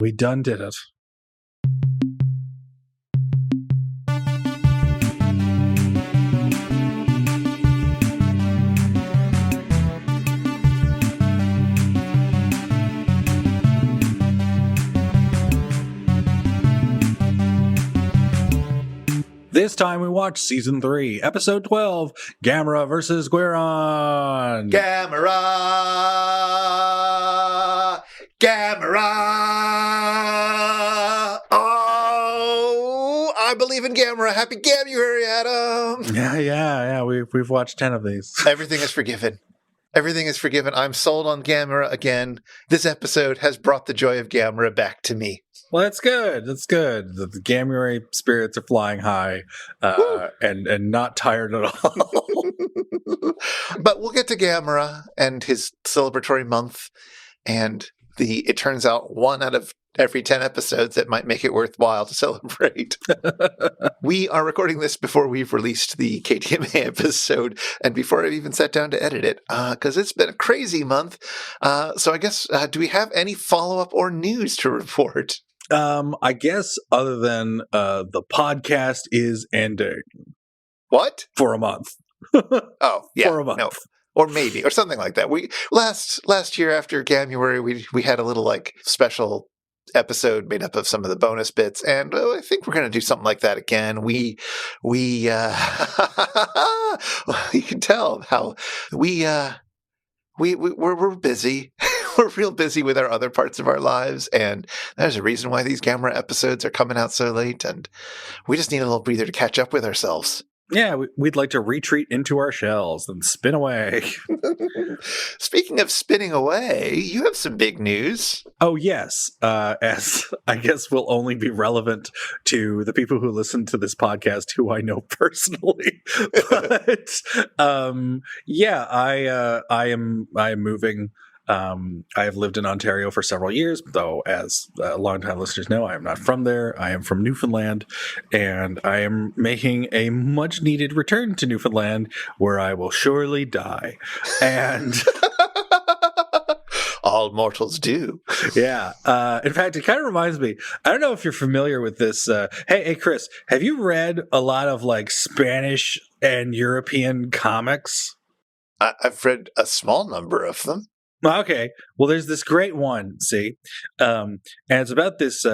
We done did it. This time we watched Season 3, Episode 12, Gamera vs. Guiron. Gamera! Gamera! Oh, I believe in Gamera. Happy Gamuary, Adam! Yeah. We've watched 10 of these. Everything is forgiven. Everything is forgiven. I'm sold on Gamera again. This episode has brought the joy of Gamera back to me. Well, that's good. That's good. The Gamuary spirits are flying high and not tired at all. But we'll get to Gamera and his celebratory month. And it turns out 1 out of every 10 episodes that might make it worthwhile to celebrate. We are recording this before we've released the KTMA episode and before I've even sat down to edit it because it's been a crazy month. So I guess, do we have any follow-up or news to report? I guess other than the podcast is ending. What? For a month. Oh, yeah. For a month. No. Or maybe, or something like that. We last year after Gamuary, we had a little like special episode made up of some of the bonus bits, and I think we're going to do something like that again. We you can tell how we're busy. We're real busy with our other parts of our lives, and there's a reason why these Gamera episodes are coming out so late, and we just need a little breather to catch up with ourselves. Yeah, we'd like to retreat into our shells and spin away. Speaking of spinning away, you have some big news. Oh, yes. As I guess will only be relevant to the people who listen to this podcast who I know personally. But yeah, I am moving. I have lived in Ontario for several years, though, as longtime listeners know, I am not from there. I am from Newfoundland, and I am making a much-needed return to Newfoundland, where I will surely die. And all mortals do. Yeah. In fact, it kind of reminds me. I don't know if you're familiar with this. Hey, Chris, have you read a lot of like Spanish and European comics? I've read a small number of them. Okay, well, there's this great one, see, and it's about this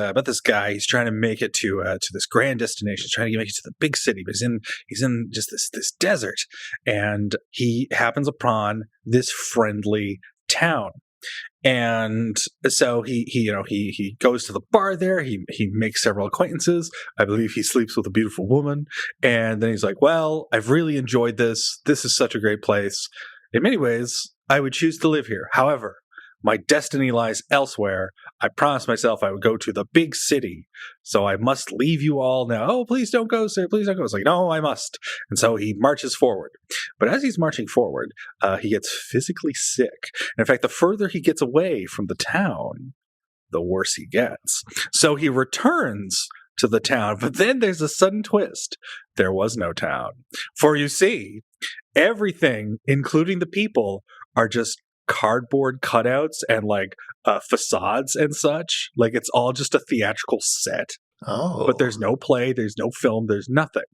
guy. He's trying to make it to this grand destination. He's trying to make it to the big city, but he's in just this desert, and he happens upon this friendly town. And so he goes to the bar there. He makes several acquaintances. I believe he sleeps with a beautiful woman, and then he's like, "Well, I've really enjoyed this. This is such a great place. In many ways, I would choose to live here. However, my destiny lies elsewhere. I promised myself I would go to the big city, so I must leave you all now. Oh, please don't go, sir. Please don't go." It's like, no, I must. And so he marches forward. But as he's marching forward, he gets physically sick. And in fact, the further he gets away from the town, the worse he gets. So he returns to the town, but then there's a sudden twist. There was no town. For you see, everything, including the people, are just cardboard cutouts and like facades and such. Like it's all just a theatrical set. Oh. But there's no play, there's no film, there's nothing.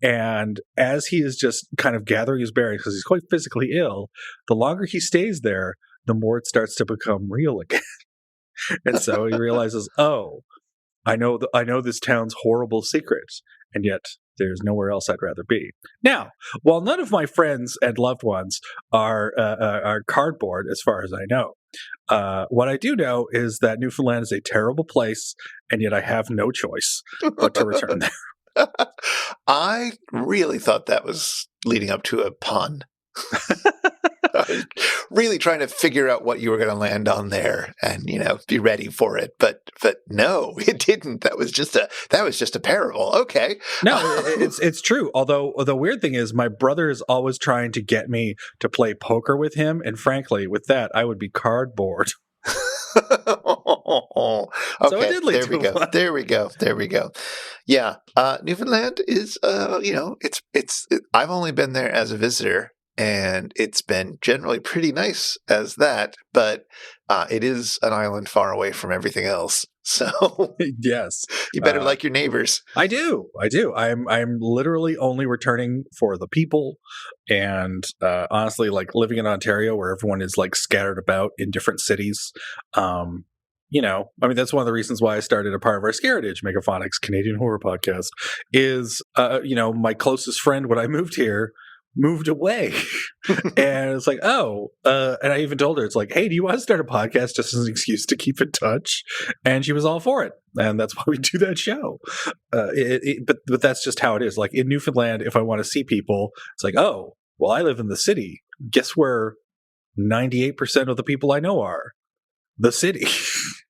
And as he is just kind of gathering his bearings, because he's quite physically ill, the longer he stays there, the more it starts to become real again. And so he realizes, oh, I know this town's horrible secrets, and yet there's nowhere else I'd rather be. Now, while none of my friends and loved ones are cardboard, as far as I know, what I do know is that Newfoundland is a terrible place, and yet I have no choice but to return there. I really thought that was leading up to a pun. I was really trying to figure out what you were going to land on there and, be ready for it. But no, it didn't. That was just a parable. Okay. No, it's true. Although the weird thing is my brother is always trying to get me to play poker with him. And frankly, with that, I would be cardboard. Okay, so it did lead There we go. Yeah. Newfoundland is, I've only been there as a visitor. And it's been generally pretty nice as that, but it is an island far away from everything else. So Yes. you better like your neighbors. I do. I'm literally only returning for the people, and honestly, like living in Ontario, where everyone is like scattered about in different cities. I mean, that's one of the reasons why I started a part of our Scaritage Megaphonics Canadian horror podcast. Is my closest friend when I moved here moved away. And it's like, and I even told her, it's like, hey, do you want to start a podcast just as an excuse to keep in touch? And she was all for it. And that's why we do that show. But that's just how it is. Like in Newfoundland, if I want to see people, it's like, oh, well, I live in the city. Guess where 98% of the people I know are? The city.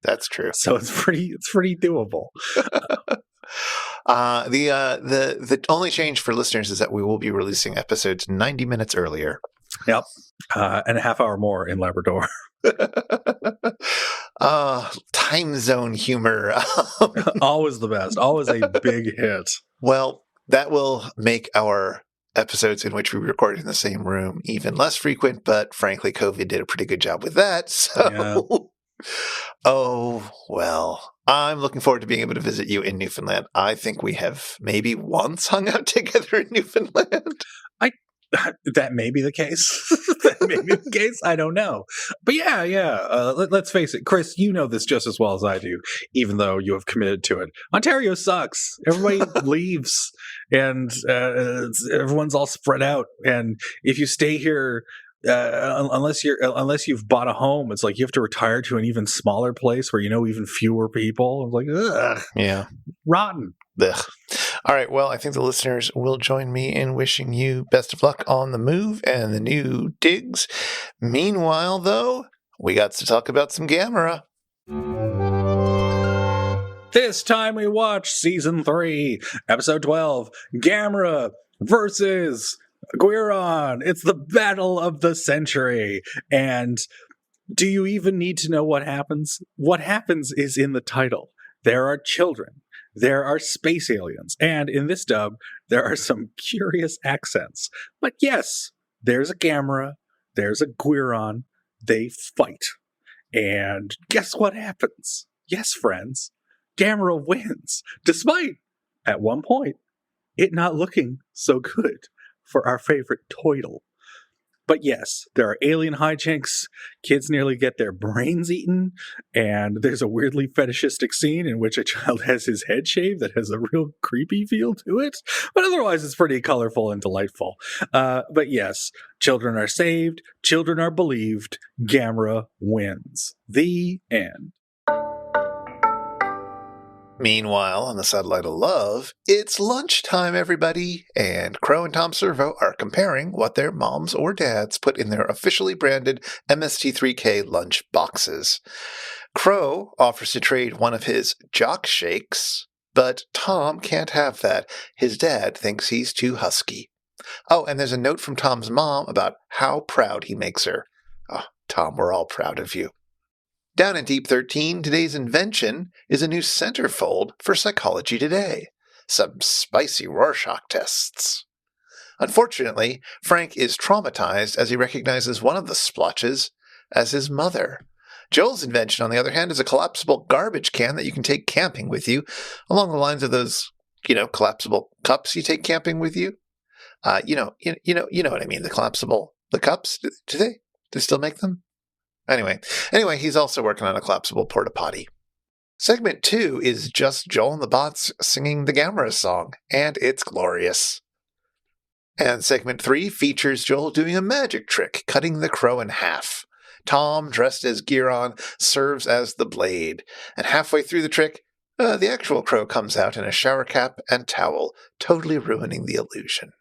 That's true. So it's pretty doable. The only change for listeners is that we will be releasing episodes 90 minutes earlier. Yep. And a half hour more in Labrador. Time zone humor. Always the best. Always a big hit. Well, that will make our episodes in which we record in the same room even less frequent, but frankly, COVID did a pretty good job with that. So, yeah. Oh, well, I'm looking forward to being able to visit you in Newfoundland. I think we have maybe once hung out together in Newfoundland. That may be the case. I don't know. But yeah. Let's face it, Chris, you know this just as well as I do, even though you have committed to it. Ontario sucks. Everybody leaves, and everyone's all spread out. And if you stay here, unless you've bought a home, it's like you have to retire to an even smaller place where you know even fewer people. It's like, ugh, yeah, rotten. Ugh. All right, well, I think the listeners will join me in wishing you best of luck on the move and the new digs. Meanwhile, though, we got to talk about some Gamera. This time we watch Season 3, Episode 12, Gamera versus Guiron. It's the battle of the century. And do you even need to know what happens? What happens is in the title. There are children. There are space aliens. And in this dub, there are some curious accents. But yes, there's a Gamera. There's a Guiron. They fight. And guess what happens? Yes, friends. Gamera wins. Despite, at one point, it not looking so good for our favorite Toidle. But yes, there are alien hijinks, kids nearly get their brains eaten, and there's a weirdly fetishistic scene in which a child has his head shaved that has a real creepy feel to it. But otherwise, it's pretty colorful and delightful. But yes, children are saved, children are believed, Gamera wins. The end. Meanwhile, on the Satellite of Love, it's lunchtime, everybody, and Crow and Tom Servo are comparing what their moms or dads put in their officially branded MST3K lunch boxes. Crow offers to trade one of his jock shakes, but Tom can't have that. His dad thinks he's too husky. Oh, and there's a note from Tom's mom about how proud he makes her. Oh, Tom, we're all proud of you. Down in Deep 13, today's invention is a new centerfold for Psychology Today. Some spicy Rorschach tests. Unfortunately, Frank is traumatized as he recognizes one of the splotches as his mother. Joel's invention, on the other hand, is a collapsible garbage can that you can take camping with you, along the lines of those, collapsible cups you take camping with you. You know what I mean. The cups. Do they still make them? Anyway, he's also working on a collapsible porta potty. Segment 2 is just Joel and the bots singing the Gamera song, and it's glorious. And segment 3 features Joel doing a magic trick, cutting the crow in half. Tom, dressed as Guiron, serves as the blade, and halfway through the trick, the actual crow comes out in a shower cap and towel, totally ruining the illusion.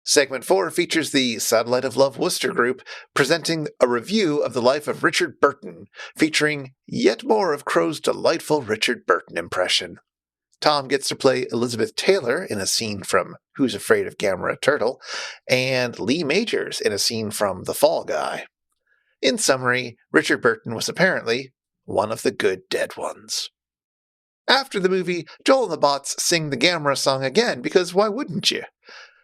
Segment 4 features the Satellite of Love Wooster Group presenting a review of the life of Richard Burton, featuring yet more of Crow's delightful Richard Burton impression. Tom gets to play Elizabeth Taylor in a scene from Who's Afraid of Gamera Turtle, and Lee Majors in a scene from The Fall Guy. In summary, Richard Burton was apparently one of the good dead ones. After the movie, Joel and the bots sing the Gamera song again, because why wouldn't you?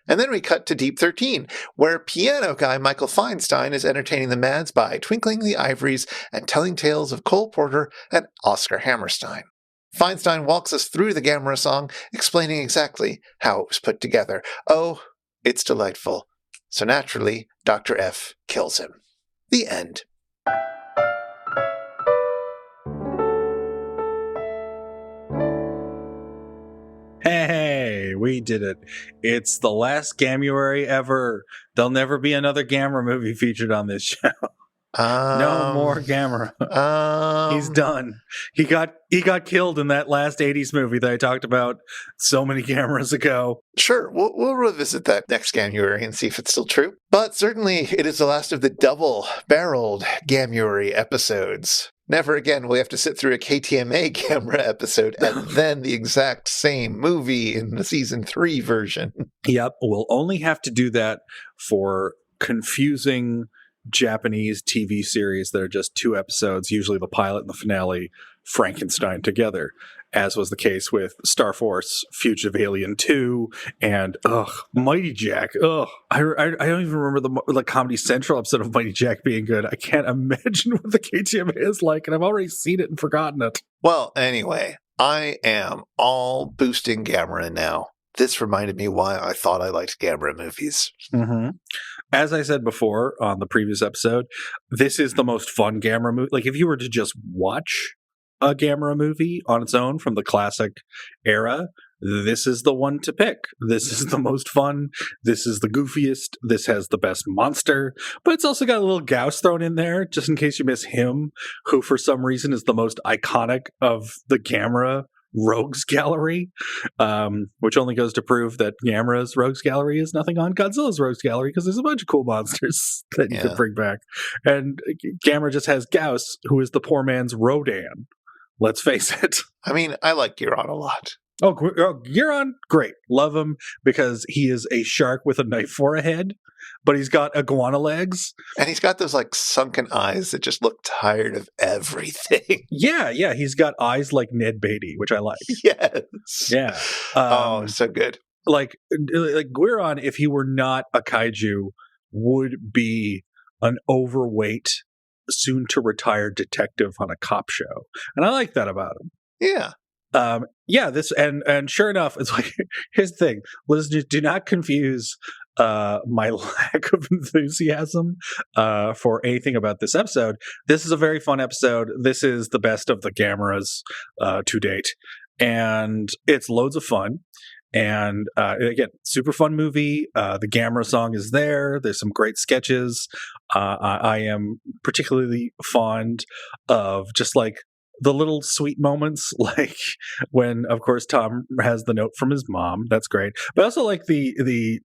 And then we cut to Deep 13, where piano guy Michael Feinstein is entertaining the Mads by twinkling the ivories and telling tales of Cole Porter and Oscar Hammerstein. Feinstein walks us through the Gamera song, explaining exactly how it was put together. Oh, it's delightful. So naturally, Dr. F kills him. The end. Hey, we did it. It's the last Gamuary ever. There'll never be another Gamera movie featured on this show. No more Gamera. He's done. He got killed in that last 80s movie that I talked about so many Gameras ago. Sure, we'll revisit that next Gamuary and see if it's still true. But certainly it is the last of the double-barreled Gamuary episodes. Never again will we have to sit through a KTMA Gamera episode and then the exact same movie in the season 3 version. Yep, we'll only have to do that for confusing Japanese TV series that are just 2 episodes, usually the pilot and the finale, Frankenstein together, as was the case with Star Force, Fugitive Alien 2, and Mighty Jack. I don't even remember the Comedy Central episode of Mighty Jack being good. I can't imagine what the KTMA is like, and I've already seen it and forgotten it. Well, anyway, I am all boosting Gamera now. This reminded me why I thought I liked Gamera movies. Mm-hmm. As I said before on the previous episode, this is the most fun Gamera movie. Like, if you were to just watch a Gamera movie on its own from the classic era, this is the one to pick. This is the most fun. This is the goofiest. This has the best monster. But it's also got a little Gauss thrown in there, just in case you miss him, who for some reason is the most iconic of the Gamera Rogues Gallery, which only goes to prove that Gamera's Rogues Gallery is nothing on Godzilla's Rogues Gallery, because there's a bunch of cool monsters that you can bring back. And Gamera just has Gauss, who is the poor man's Rodan. Let's face it. I mean, I like Guiron a lot. Oh, Guiron, great. Love him because he is a shark with a knife for a head, but he's got iguana legs. And he's got those like sunken eyes that just look tired of everything. Yeah. He's got eyes like Ned Beatty, which I like. Yes. Yeah. So good. Like Guiron, if he were not a kaiju, would be an overweight, soon to retire detective on a cop show. And I like that about him. Yeah. This and sure enough, it's like, here's the thing, listeners, do not confuse my lack of enthusiasm for anything about this episode. This is a very fun episode. This is the best of the Gameras to date, and it's loads of fun. And again, super fun movie. The Gamera song is there. There's some great sketches. I am particularly fond of just like the little sweet moments, like when, of course, Tom has the note from his mom. That's great. But I also like the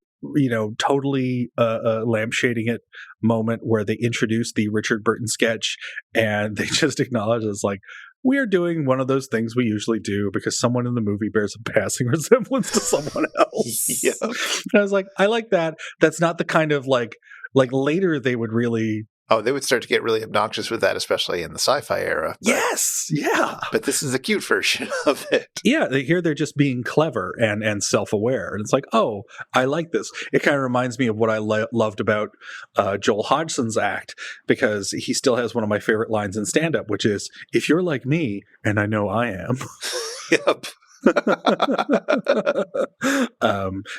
totally lampshading it moment where they introduce the Richard Burton sketch and they just acknowledge it's like, we are doing one of those things we usually do because someone in the movie bears a passing resemblance to someone else. Yeah. And I was like, I like that. That's not the kind of like later they would really... Oh, they would start to get really obnoxious with that, especially in the sci-fi era. Yes, yeah. But this is a cute version of it. Yeah, they're just being clever and self-aware. And it's like, oh, I like this. It kind of reminds me of what I loved about Joel Hodgson's act, because he still has one of my favorite lines in stand-up, which is, if you're like me, and I know I am. Yep.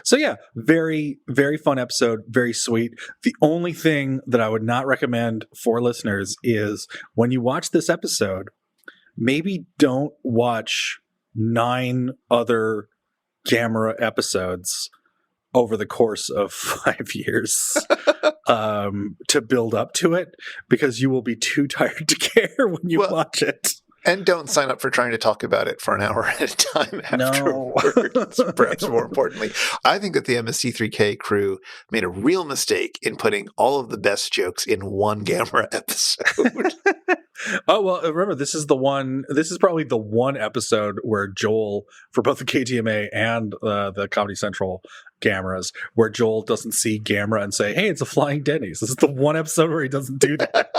So yeah, very, very fun episode, very sweet. The only thing that I would not recommend for listeners is when you watch this episode, maybe don't watch 9 other Gamera episodes over the course of 5 years to build up to it, because you will be too tired to care when you watch it. And don't sign up for trying to talk about it for an hour at a time afterwards. No. Perhaps more importantly, I think that the MST3K crew made a real mistake in putting all of the best jokes in one Gamera episode. Oh, well, remember, this is probably the one episode where Joel, for both the KTMA and the Comedy Central Gameras, where Joel doesn't see Gamera and say, hey, it's a flying Denny's. This is the one episode where he doesn't do that.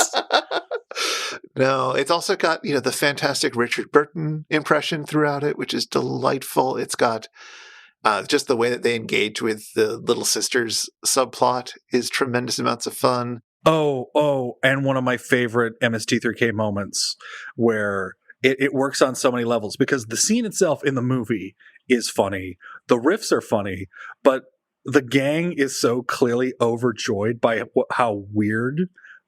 No, it's also got, the fantastic Richard Burton impression throughout it, which is delightful. It's got Just the way that they engage with the little sisters subplot is tremendous amounts of fun. And one of my favorite MST3K moments where it works on so many levels, because the scene itself in the movie is funny. The riffs are funny, but the gang is so clearly overjoyed by how weird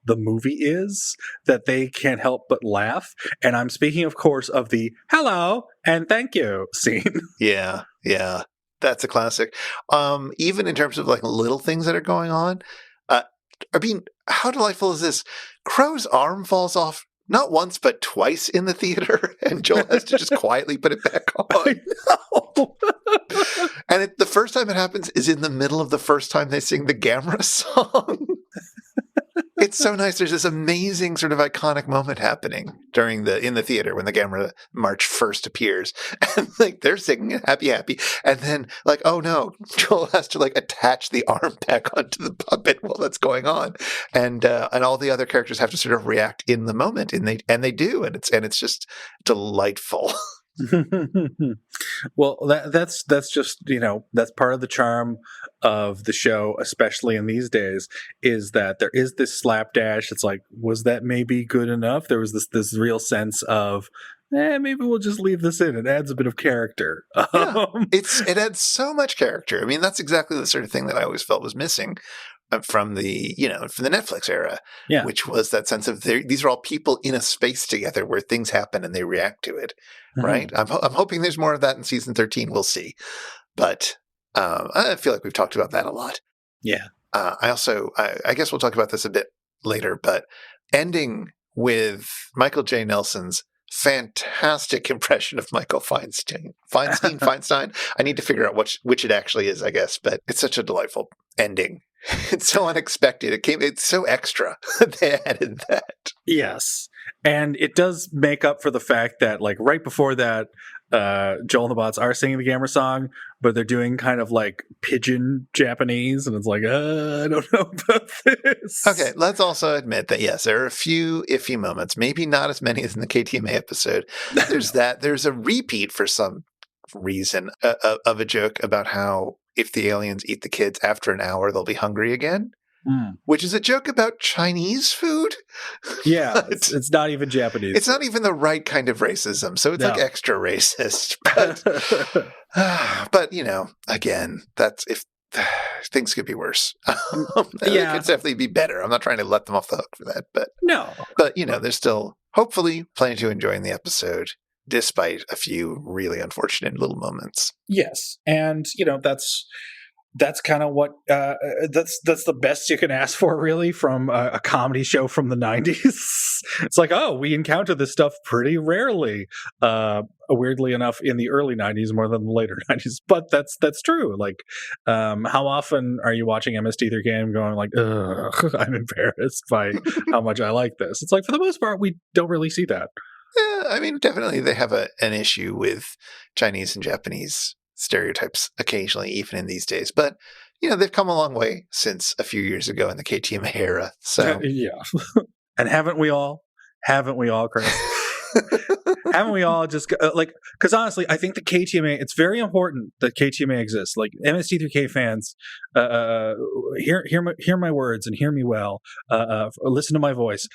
the movie is that they can't help but laugh. And I'm speaking, of course, of the hello and thank you scene. Yeah. That's a classic. Even in terms of like little things that are going on, I mean, how delightful is this? Crow's arm falls off not once but twice in the theater, and Joel has to just quietly put it back on. I know. And the first time it happens is in the middle of the first time they sing the Gamera song. It's so nice. There's this amazing sort of iconic moment happening in the theater when the Gamera march first appears, and like they're singing "Happy Happy," and then like, oh no, Joel has to like attach the arm back onto the puppet while that's going on, and all the other characters have to sort of react in the moment, and they do, and it's just delightful. Well, that's just, that's part of the charm of the show, especially in these days, is that there is this slapdash. It's like, was that maybe good enough? There was this real sense of, maybe we'll just leave this in. It adds a bit of character. Yeah, it adds so much character. I mean, that's exactly the sort of thing that I always felt was missing from the Netflix era, which was that sense of these are all people in a space together where things happen and they react to it, right? I'm hoping there's more of that in season 13. We'll see, but I feel like we've talked about that a lot. Yeah. I guess we'll talk about this a bit later, but ending with Michael J. Nelson's fantastic impression of Michael Feinstein. Feinstein. I need to figure out which it actually is, I guess, but it's such a delightful ending. It's so unexpected. It's so extra. They added that. Yes. And it does make up for the fact that, like, right before that, Joel and the Bots are singing the Gamera song, but they're doing kind of like pigeon Japanese, and it's like, I don't know about this. Okay, let's also admit that, yes, there are a few iffy moments, maybe not as many as in the KTMA episode. There's a repeat for some reason of a joke about how if the aliens eat the kids after an hour, they'll be hungry again. Which is a joke about Chinese food. Yeah, it's not even Japanese. It's not even the right kind of racism, so it's like extra racist. But again, that's if things could be worse. It could definitely be better. I'm not trying to let them off the hook for that, but there's still hopefully plenty to enjoy in the episode, despite a few really unfortunate little moments. Yes, and that's kind of what that's the best you can ask for, really, from a comedy show from the 90s. It's like, we encounter this stuff pretty rarely, weirdly enough, in the early 90s more than the later 90s, but that's true. Like, how often are you watching MST3K and going like, ugh, I'm embarrassed by how much I like this? It's like, for the most part, we don't really see that. Yeah, I mean, definitely they have an issue with Chinese and Japanese stereotypes occasionally, even in these days. But, they've come a long way since a few years ago in the KTMA era. So yeah. And haven't we all, Chris? Haven't we all just, because honestly, I think the KTMA, it's very important that KTMA exists. Like, MST3K fans, hear my words and hear me well. Listen to my voice.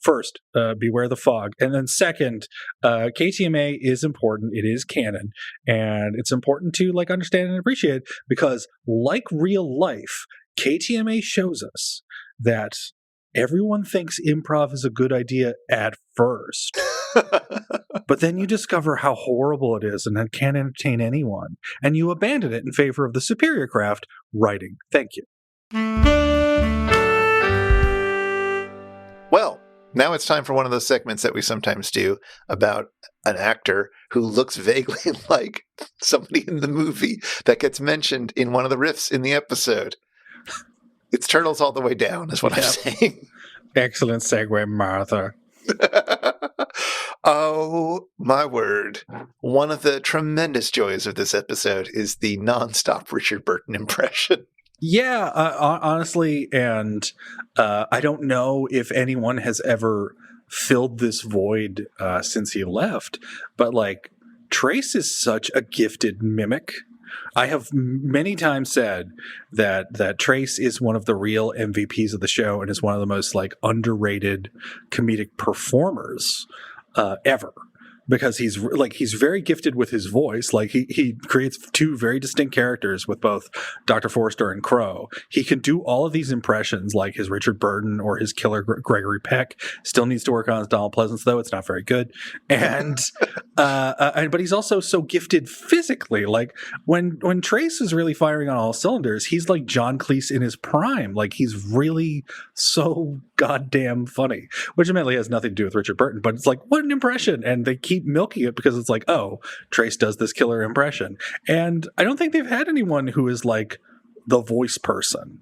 First, beware the fog. And then second, KTMA is important. It is canon. And it's important to understand and appreciate, because like real life, KTMA shows us that everyone thinks improv is a good idea at first. But then you discover how horrible it is and it can't entertain anyone. And you abandon it in favor of the superior craft, writing. Thank you. Well, now it's time for one of those segments that we sometimes do about an actor who looks vaguely like somebody in the movie that gets mentioned in one of the riffs in the episode. It's Turtles All the Way Down, is what I'm saying. Excellent segue, Martha. Oh, my word. One of the tremendous joys of this episode is the nonstop Richard Burton impression. Yeah, honestly, and I don't know if anyone has ever filled this void since he left, but Trace is such a gifted mimic I have many times said that Trace is one of the real MVPs of the show and is one of the most like underrated comedic performers ever. Because he's very gifted with his voice. Like he creates two very distinct characters with both Dr. Forrester and Crow. He can do all of these impressions like his Richard Burton or his killer Gregory Peck. Still needs to work on his Donald Pleasance though. It's not very good. And but he's also so gifted physically. Like when Trace is really firing on all cylinders, he's like John Cleese in his prime. Like he's really so goddamn funny, which admittedly has nothing to do with Richard Burton, but it's like, what an impression. And they keep milking it because it's like, oh, Trace does this killer impression. And I don't think they've had anyone who is like the voice person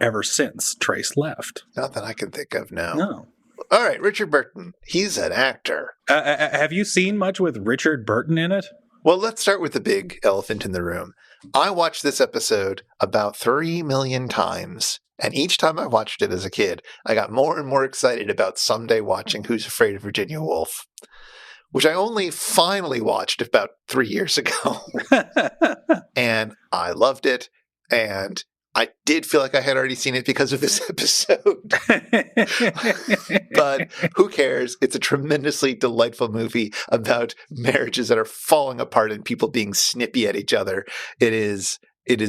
ever since Trace left. Not that I can think of now. No. All right, Richard Burton. He's an actor. Have you seen much with Richard Burton in it? Well, let's start with the big elephant in the room. I watched this episode about 3 million times. And each time I watched it as a kid, I got more and more excited about someday watching Who's Afraid of Virginia Woolf, which I only finally watched about 3 years ago. And I loved it. And I did feel like I had already seen it because of this episode. But who cares? It's a tremendously delightful movie about marriages that are falling apart and people being snippy at each other. It is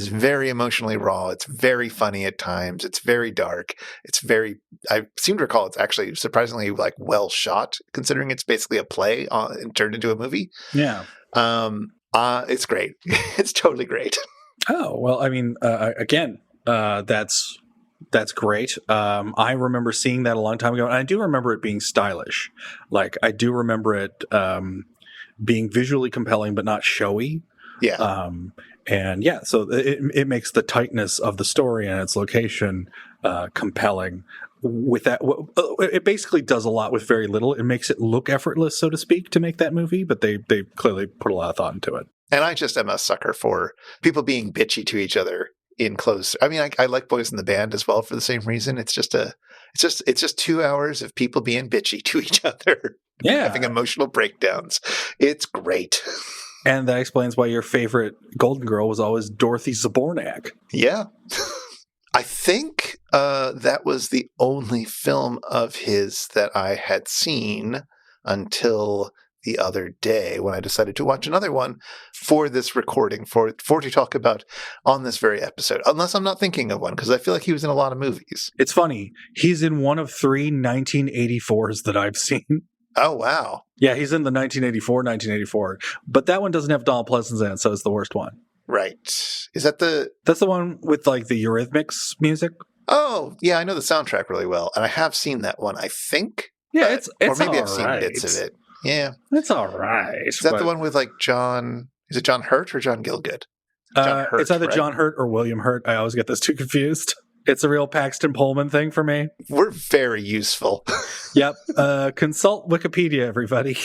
very emotionally raw. It's very funny at times. It's very dark. I seem to recall it's actually surprisingly like well shot, considering it's basically a play and turned into a movie. Yeah. It's great. It's totally great. Oh, well, I mean, again, that's great. I remember seeing that a long time ago, and I do remember it being stylish. Like, I do remember it being visually compelling, but not showy. Yeah. And yeah, so it makes the tightness of the story and its location compelling. With that, it basically does a lot with very little. It makes it look effortless, so to speak, to make that movie, but they clearly put a lot of thought into it. And I just am a sucker for people being bitchy to each other in close. I mean, I like Boys in the Band as well for the same reason. It's just 2 hours of people being bitchy to each other, having emotional breakdowns. It's great. And that explains why your favorite Golden Girl was always Dorothy Zbornak. Yeah. I think that was the only film of his that I had seen until the other day when I decided to watch another one for this recording, for to talk about on this very episode. Unless I'm not thinking of one, because I feel like he was in a lot of movies. It's funny. He's in one of 3 1984s that I've seen. Oh, wow. Yeah, he's in the 1984. But that one doesn't have Donald Pleasance in it, so it's the worst one. Right. Is that That's the one with like the Eurythmics music? Oh, yeah, I know the soundtrack really well. And I have seen that one, I think. Yeah, it's or maybe I've right. seen bits of it. Yeah. It's all right. Is that the one with like is it John Hurt or John Gielgud? John Hurt, it's either right? John Hurt or William Hurt. I always get those two confused. It's a real Paxton Pullman thing for me. We're very useful. Yep. Consult Wikipedia, everybody.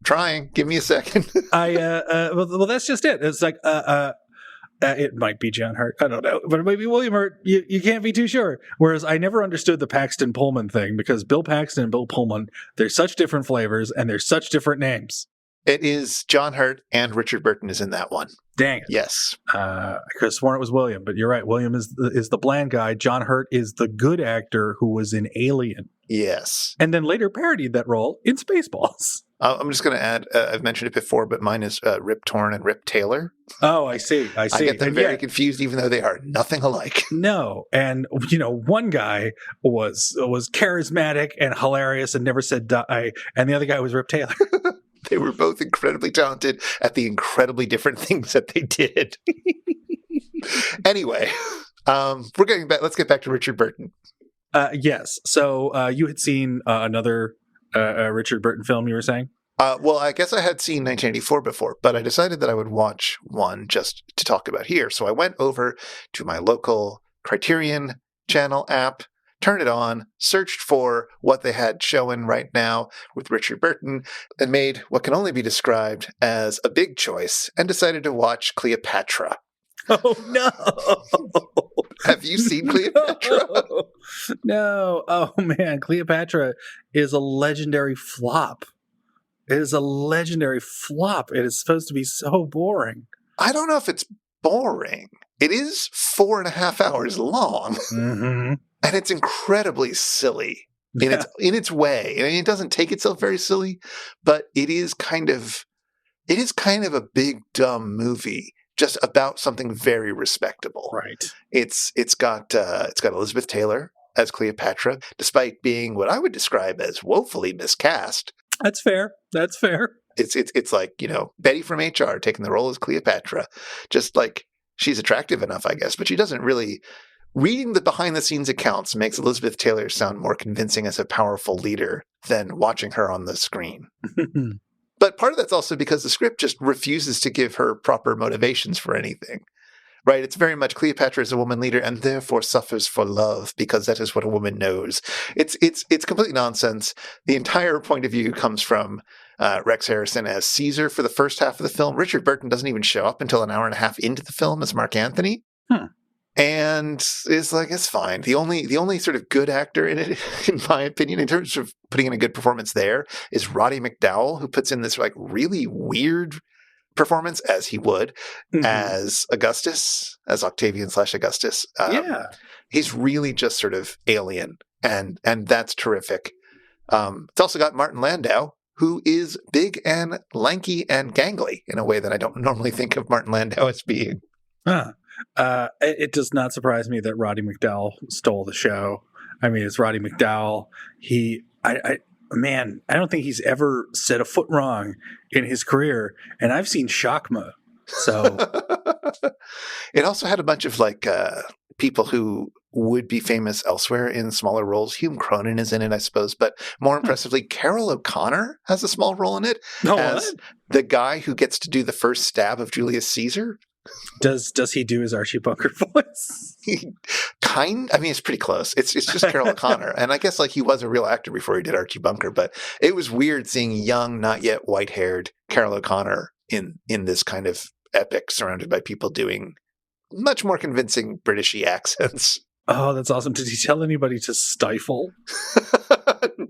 Trying. Give me a second. Well, that's just it. It's like, it might be John Hurt. I don't know. But it might be William Hurt. You can't be too sure. Whereas I never understood the Paxton Pullman thing because Bill Paxton and Bill Pullman, they're such different flavors and they're such different names. It is John Hurt and Richard Burton is in that one. Dang it. Yes. I could have sworn it was William, but you're right. William is the bland guy. John Hurt is the good actor who was in Alien. Yes. And then later parodied that role in Spaceballs. I'm just going to add, I've mentioned it before, but mine is Rip Torn and Rip Taylor. Oh, I see. I get them very confused, even though they are nothing alike. No. And, one guy was charismatic and hilarious and never said die, and the other guy was Rip Taylor. They were both incredibly talented at the incredibly different things that they did. Anyway, we're getting back. Let's get back to Richard Burton. Yes. So you had seen another Richard Burton film, you were saying? Well, I guess I had seen 1984 before, but I decided that I would watch one just to talk about here. So I went over to my local Criterion Channel app, turned it on, searched for what they had showing right now with Richard Burton, and made what can only be described as a big choice, and decided to watch Cleopatra. Oh, no. Have you seen Cleopatra? No. Oh, man. Cleopatra is a legendary flop. It is a legendary flop. It is supposed to be so boring. I don't know if it's boring. It is 4.5 hours long, and it's incredibly silly in its way. I mean, it doesn't take itself very silly, but it is kind of a big dumb movie just about something very respectable. Right. It's got Elizabeth Taylor as Cleopatra, despite being what I would describe as woefully miscast. That's fair. It's like, Betty from HR taking the role as Cleopatra. Just like, she's attractive enough, I guess, but she doesn't really. Reading the behind-the-scenes accounts makes Elizabeth Taylor sound more convincing as a powerful leader than watching her on the screen. But part of that's also because the script just refuses to give her proper motivations for anything. Right? It's very much Cleopatra is a woman leader and therefore suffers for love because that is what a woman knows. It's complete nonsense. The entire point of view comes from Rex Harrison as Caesar for the first half of the film. Richard Burton doesn't even show up until an hour and a half into the film as Mark Antony. And it's fine. The only sort of good actor in it, in my opinion, in terms of putting in a good performance there, is Roddy McDowall, who puts in this like really weird performance as he would as Augustus, as Octavian/Augustus. He's really just sort of alien, and that's terrific. It's also got Martin Landau, who is big and lanky and gangly in a way that I don't normally think of Martin Landau as being. It does not surprise me that Roddy McDowall stole the show. I mean, it's Roddy McDowall. I don't think he's ever set a foot wrong in his career, and I've seen Shakma. So it also had a bunch of like people who would be famous elsewhere in smaller roles. Hume Cronin is in it, I suppose, but more impressively, Carol O'Connor has a small role in it as the guy who gets to do the first stab of Julius Caesar. Does he do his Archie Bunker voice? It's pretty close. It's just Carol O'Connor. And I guess like he was a real actor before he did Archie Bunker, but it was weird seeing young, not yet white-haired Carol O'Connor in this kind of epic surrounded by people doing much more convincing Britishy accents. Oh, that's awesome. Did he tell anybody to stifle?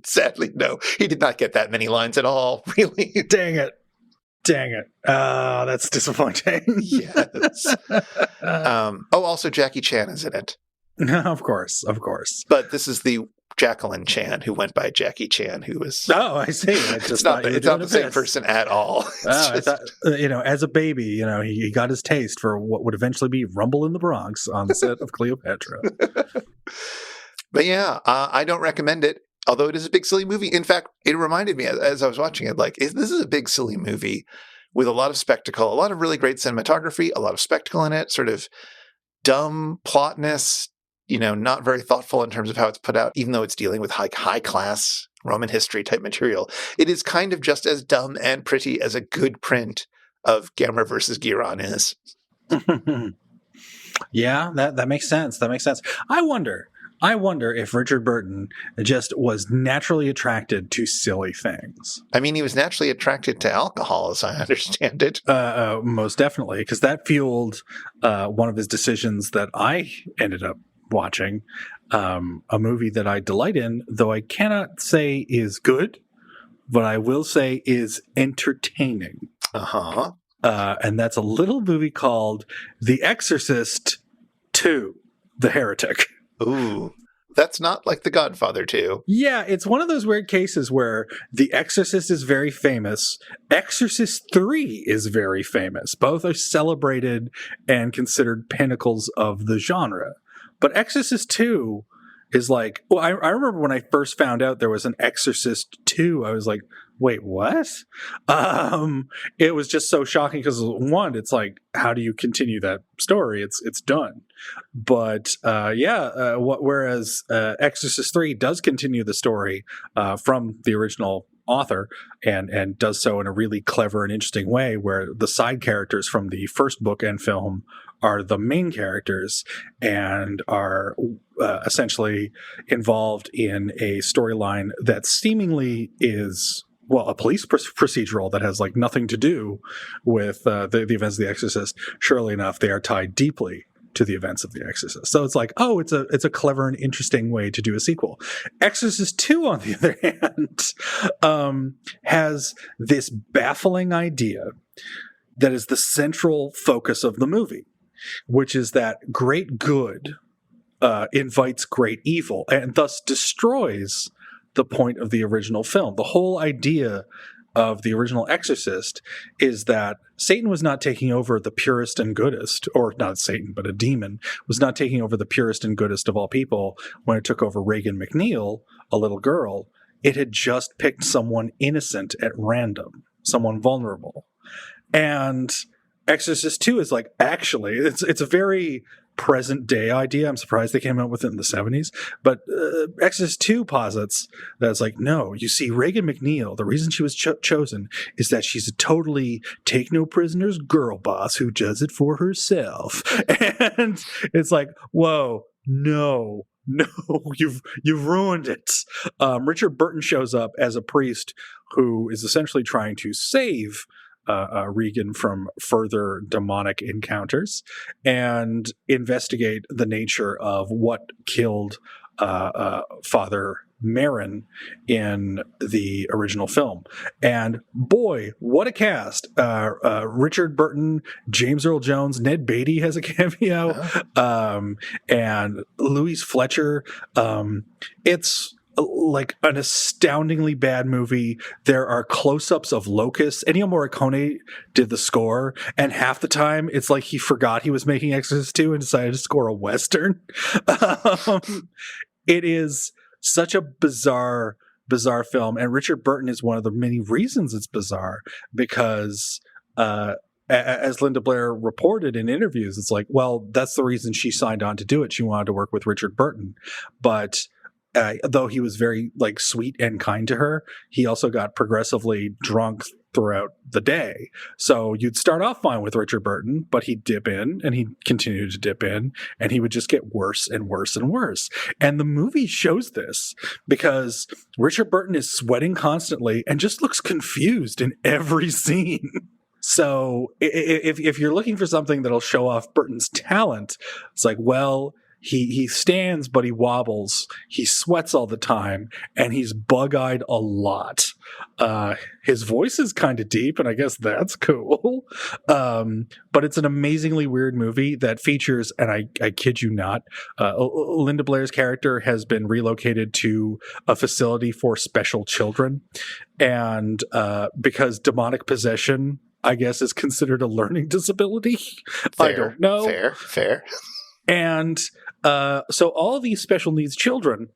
Sadly, no. He did not get that many lines at all, really. Dang it. That's disappointing. Yes. Also Jackie Chan is in it. Of course. But this is the Jacqueline Chan who went by Jackie Chan, who was. Oh, I see. It's not the same person at all. I thought, as a baby, he got his taste for what would eventually be Rumble in the Bronx on the set of Cleopatra. But yeah, I don't recommend it. Although it is a big, silly movie. In fact, it reminded me as I was watching it, like, this is a big, silly movie with a lot of spectacle, a lot of really great cinematography, a lot of spectacle in it, sort of dumb plotness, not very thoughtful in terms of how it's put out, even though it's dealing with high-class Roman history type material. It is kind of just as dumb and pretty as a good print of Gamera versus Guiron is. Yeah, that makes sense. I wonder if Richard Burton just was naturally attracted to silly things. I mean, he was naturally attracted to alcohol, as I understand it. Most definitely, because that fueled one of his decisions that I ended up watching, a movie that I delight in, though I cannot say is good, but I will say is entertaining. And that's a little movie called The Exorcist 2, The Heretic. Ooh, that's not like The Godfather 2. Yeah, it's one of those weird cases where The Exorcist is very famous. Exorcist 3 is very famous. Both are celebrated and considered pinnacles of the genre. But Exorcist 2 is like, well, I remember when I first found out there was an Exorcist 2, I was like, wait, what? It was just so shocking because, one, it's like, how do you continue that story? It's done. But whereas Exorcist 3 does continue the story from the original author and does so in a really clever and interesting way, where the side characters from the first book and film are the main characters and are essentially involved in a storyline that seemingly is, well, a police procedural that has like nothing to do with the events of The Exorcist. Surely enough, they are tied deeply to the events of The Exorcist. So it's like, oh, it's a clever and interesting way to do a sequel. Exorcist 2, on the other hand, has this baffling idea that is the central focus of the movie. which is that great good invites great evil and thus destroys the point of the original film. The whole idea of the original Exorcist is that Satan was not taking over the purest and goodest, or not Satan, but a demon was not taking over the purest and goodest of all people when it took over Regan McNeil, a little girl. It had just picked someone innocent at random, someone vulnerable. And Exorcist 2 is like, actually, it's a very present day idea. I'm surprised they came out with it in the 70s. But Exorcist 2 posits that it's like, no, you see, Regan McNeil, the reason she was chosen is that she's a totally take no prisoners girl boss who does it for herself. And it's like, whoa, no, you've ruined it. Richard Burton shows up as a priest who is essentially trying to save Regan from further demonic encounters and investigate the nature of what killed Father Marin in the original film. And boy, what a cast. Richard Burton, James Earl Jones, Ned Beatty has a cameo, and Louise Fletcher. It's like an astoundingly bad movie. There are close-ups of locusts. Ennio Morricone did the score, and half the time it's like he forgot he was making Exorcist 2 and decided to score a Western. It is such a bizarre film, and Richard Burton is one of the many reasons it's bizarre, because as Linda Blair reported in interviews, it's like, well, that's the reason she signed on to do it. She wanted to work with Richard Burton, but though he was very like sweet and kind to her, he also got progressively drunk throughout the day. So you'd start off fine with Richard Burton, but he'd dip in and he'd continue to dip in, and he would just get worse and worse and worse. And the movie shows this because Richard Burton is sweating constantly and just looks confused in every scene. So if you're looking for something that'll show off Burton's talent, it's like, well, he stands, but he wobbles. He sweats all the time, and he's bug-eyed a lot. His voice is kind of deep, and I guess that's cool. But it's an amazingly weird movie that features, and I kid you not, Linda Blair's character has been relocated to a facility for special children. And because demonic possession, I guess, is considered a learning disability. Fair, I don't know. Fair. And so all of these special needs children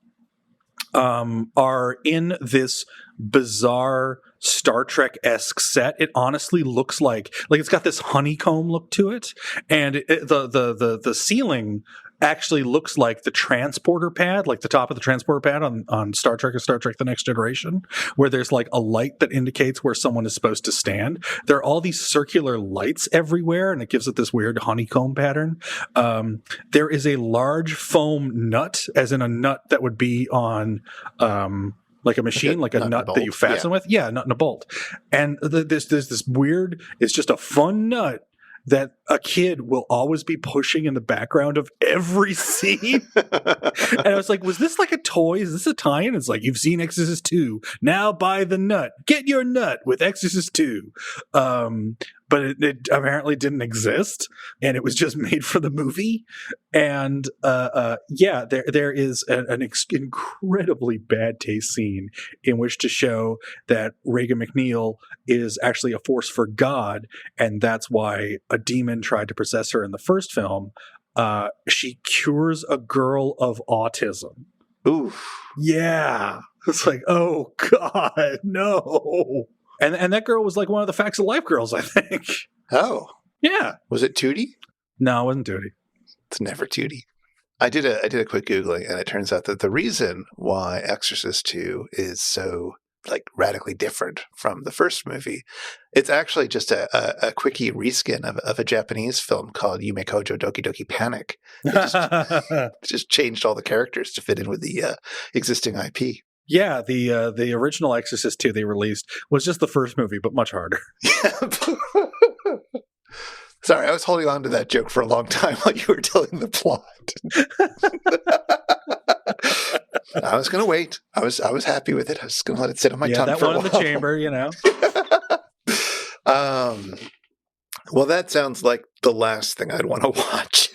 are in this bizarre Star Trek-esque set. It honestly looks like it's got this honeycomb look to it, and the ceiling actually looks like the transporter pad, like the top of the transporter pad on Star Trek or Star Trek The Next Generation, where there's like a light that indicates where someone is supposed to stand. There are all these circular lights everywhere, and it gives it this weird honeycomb pattern. There is a large foam nut, as in a nut that would be on like a machine, like a nut that you fasten with. Yeah, nut and a bolt. And there's this weird, it's just a fun nut that a kid will always be pushing in the background of every scene. And I was like, was this like a toy? Is this a tie-in? It's like, you've seen Exorcist 2. Now buy the nut. Get your nut with Exorcist 2. But it apparently didn't exist, and it was just made for the movie. And yeah, there is an incredibly bad taste scene in which to show that Regan McNeil is actually a force for God, and that's why a demon tried to possess her in the first film. She cures a girl of autism. Oof. Yeah. It's like, oh God, no. And that girl was like one of the Facts of Life girls, I think. Oh. Yeah. Was it Tootie? No, it wasn't Tootie. It's never Tootie. I did a quick Googling, and it turns out that the reason why Exorcist 2 is so like radically different from the first movie, it's actually just a quickie reskin of a Japanese film called Yume Kojo Doki Doki Panic. It just changed all the characters to fit in with the existing IP. Yeah, the original Exorcist 2 they released was just the first movie, but much harder. Sorry, I was holding on to that joke for a long time while you were telling the plot. I was going to wait. I was happy with it. I was going to let it sit on my tongue for a while. Yeah, that one in the chamber, you know. Well, that sounds like the last thing I'd want to watch.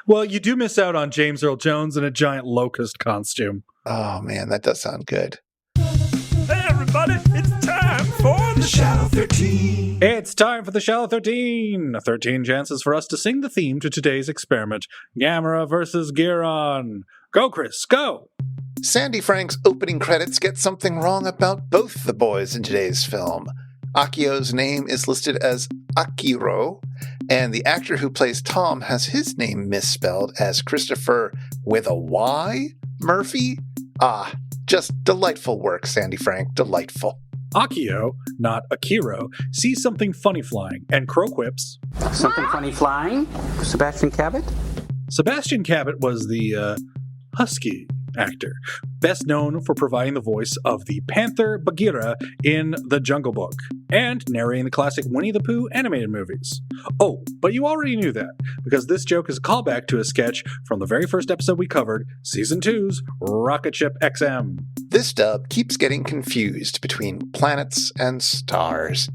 Well, you do miss out on James Earl Jones in a giant locust costume. Oh, man, that does sound good. Hey, everybody, it's time for the Shallow 13. It's time for the Shallow 13. 13 chances for us to sing the theme to today's experiment. Gamera versus Guiron. Go, Chris, go! Sandy Frank's opening credits get something wrong about both the boys in today's film. Akio's name is listed as Akiro, and the actor who plays Tom has his name misspelled as Christopher with a Y? Murphy? Ah, just delightful work, Sandy Frank, delightful. Akio, not Akiro, sees something funny flying, and Crow quips, Something funny flying? Sebastian Cabot? Sebastian Cabot was the husky actor, best known for providing the voice of the Panther Bagheera in The Jungle Book, and narrating the classic Winnie the Pooh animated movies. Oh, but you already knew that, because this joke is a callback to a sketch from the very first episode we covered, Season 2's Rocket Ship XM. This dub keeps getting confused between planets and stars.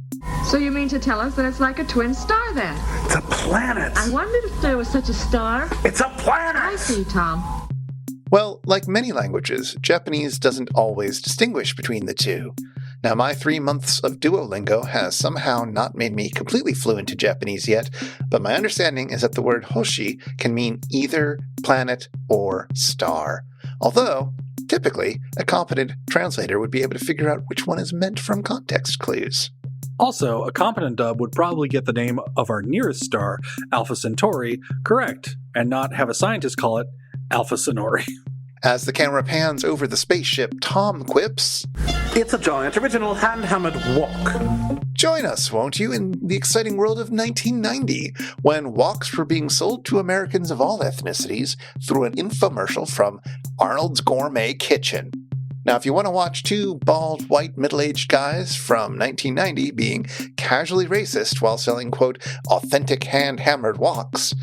So you mean to tell us that it's like a twin star then? It's a planet. I wondered if there was such a star. It's a planet. I see, Tom. Well, like many languages, Japanese doesn't always distinguish between the two. Now, my 3 months of Duolingo has somehow not made me completely fluent to Japanese yet, but my understanding is that the word hoshi can mean either planet or star. Although, typically, a competent translator would be able to figure out which one is meant from context clues. Also, a competent dub would probably get the name of our nearest star, Alpha Centauri, correct, and not have a scientist call it Alpha Centauri. As the camera pans over the spaceship, Tom quips, It's a giant original hand-hammered wok. "Join us, won't you, in the exciting world of 1990, when woks were being sold to Americans of all ethnicities through an infomercial from Arnold's Gourmet Kitchen." Now, if you want to watch two bald, white, middle-aged guys from 1990 being casually racist while selling, quote, authentic hand-hammered woks,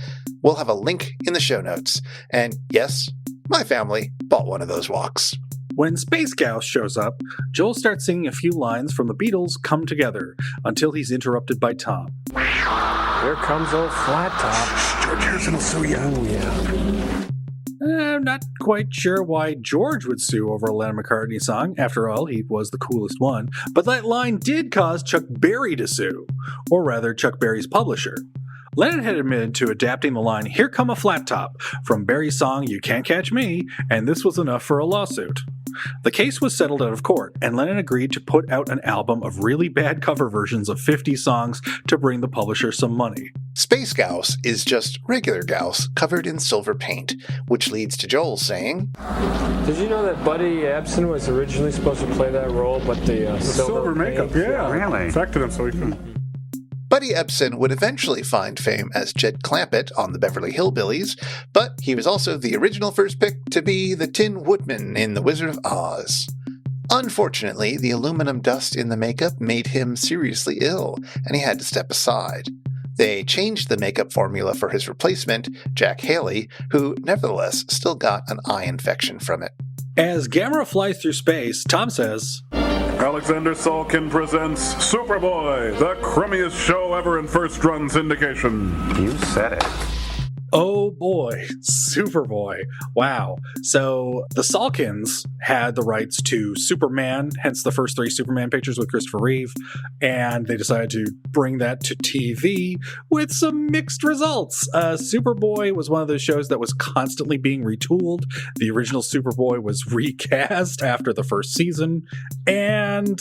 we'll have a link in the show notes. And yes, my family bought one of those woks. When Space Gauss shows up, Joel starts singing a few lines from the Beatles' Come Together, until he's interrupted by Tom. Here comes old Flat Top. George Harrison will sue you. Oh, yeah. I'm not quite sure why George would sue over a Lennon McCartney song. After all, he was the coolest one. But that line did cause Chuck Berry to sue, or rather, Chuck Berry's publisher. Lennon had admitted to adapting the line, "Here Come a Flat Top," from Berry's song You Can't Catch Me, and this was enough for a lawsuit. The case was settled out of court, and Lennon agreed to put out an album of really bad cover versions of 50 songs to bring the publisher some money. Space Gauss is just regular Gauss covered in silver paint, which leads to Joel saying, Did you know that Buddy Ebsen was originally supposed to play that role, but the silver makeup, paint, yeah. Really? Affected him so he couldn't. Buddy Ebsen would eventually find fame as Jed Clampett on the Beverly Hillbillies, but he was also the original first pick to be the Tin Woodman in The Wizard of Oz. Unfortunately, the aluminum dust in the makeup made him seriously ill, and he had to step aside. They changed the makeup formula for his replacement, Jack Haley, who nevertheless still got an eye infection from it. As Gamera flies through space, Tom says, Alexander Salkin presents Superboy, the crummiest show ever in first-run syndication. You said it. oh boy, Superboy. Wow. So the Salkins had the rights to Superman, hence the first 3 Superman pictures with Christopher Reeve, and they decided to bring that to TV with some mixed results. Superboy was one of those shows that was constantly being retooled. The original Superboy was recast after the first season, and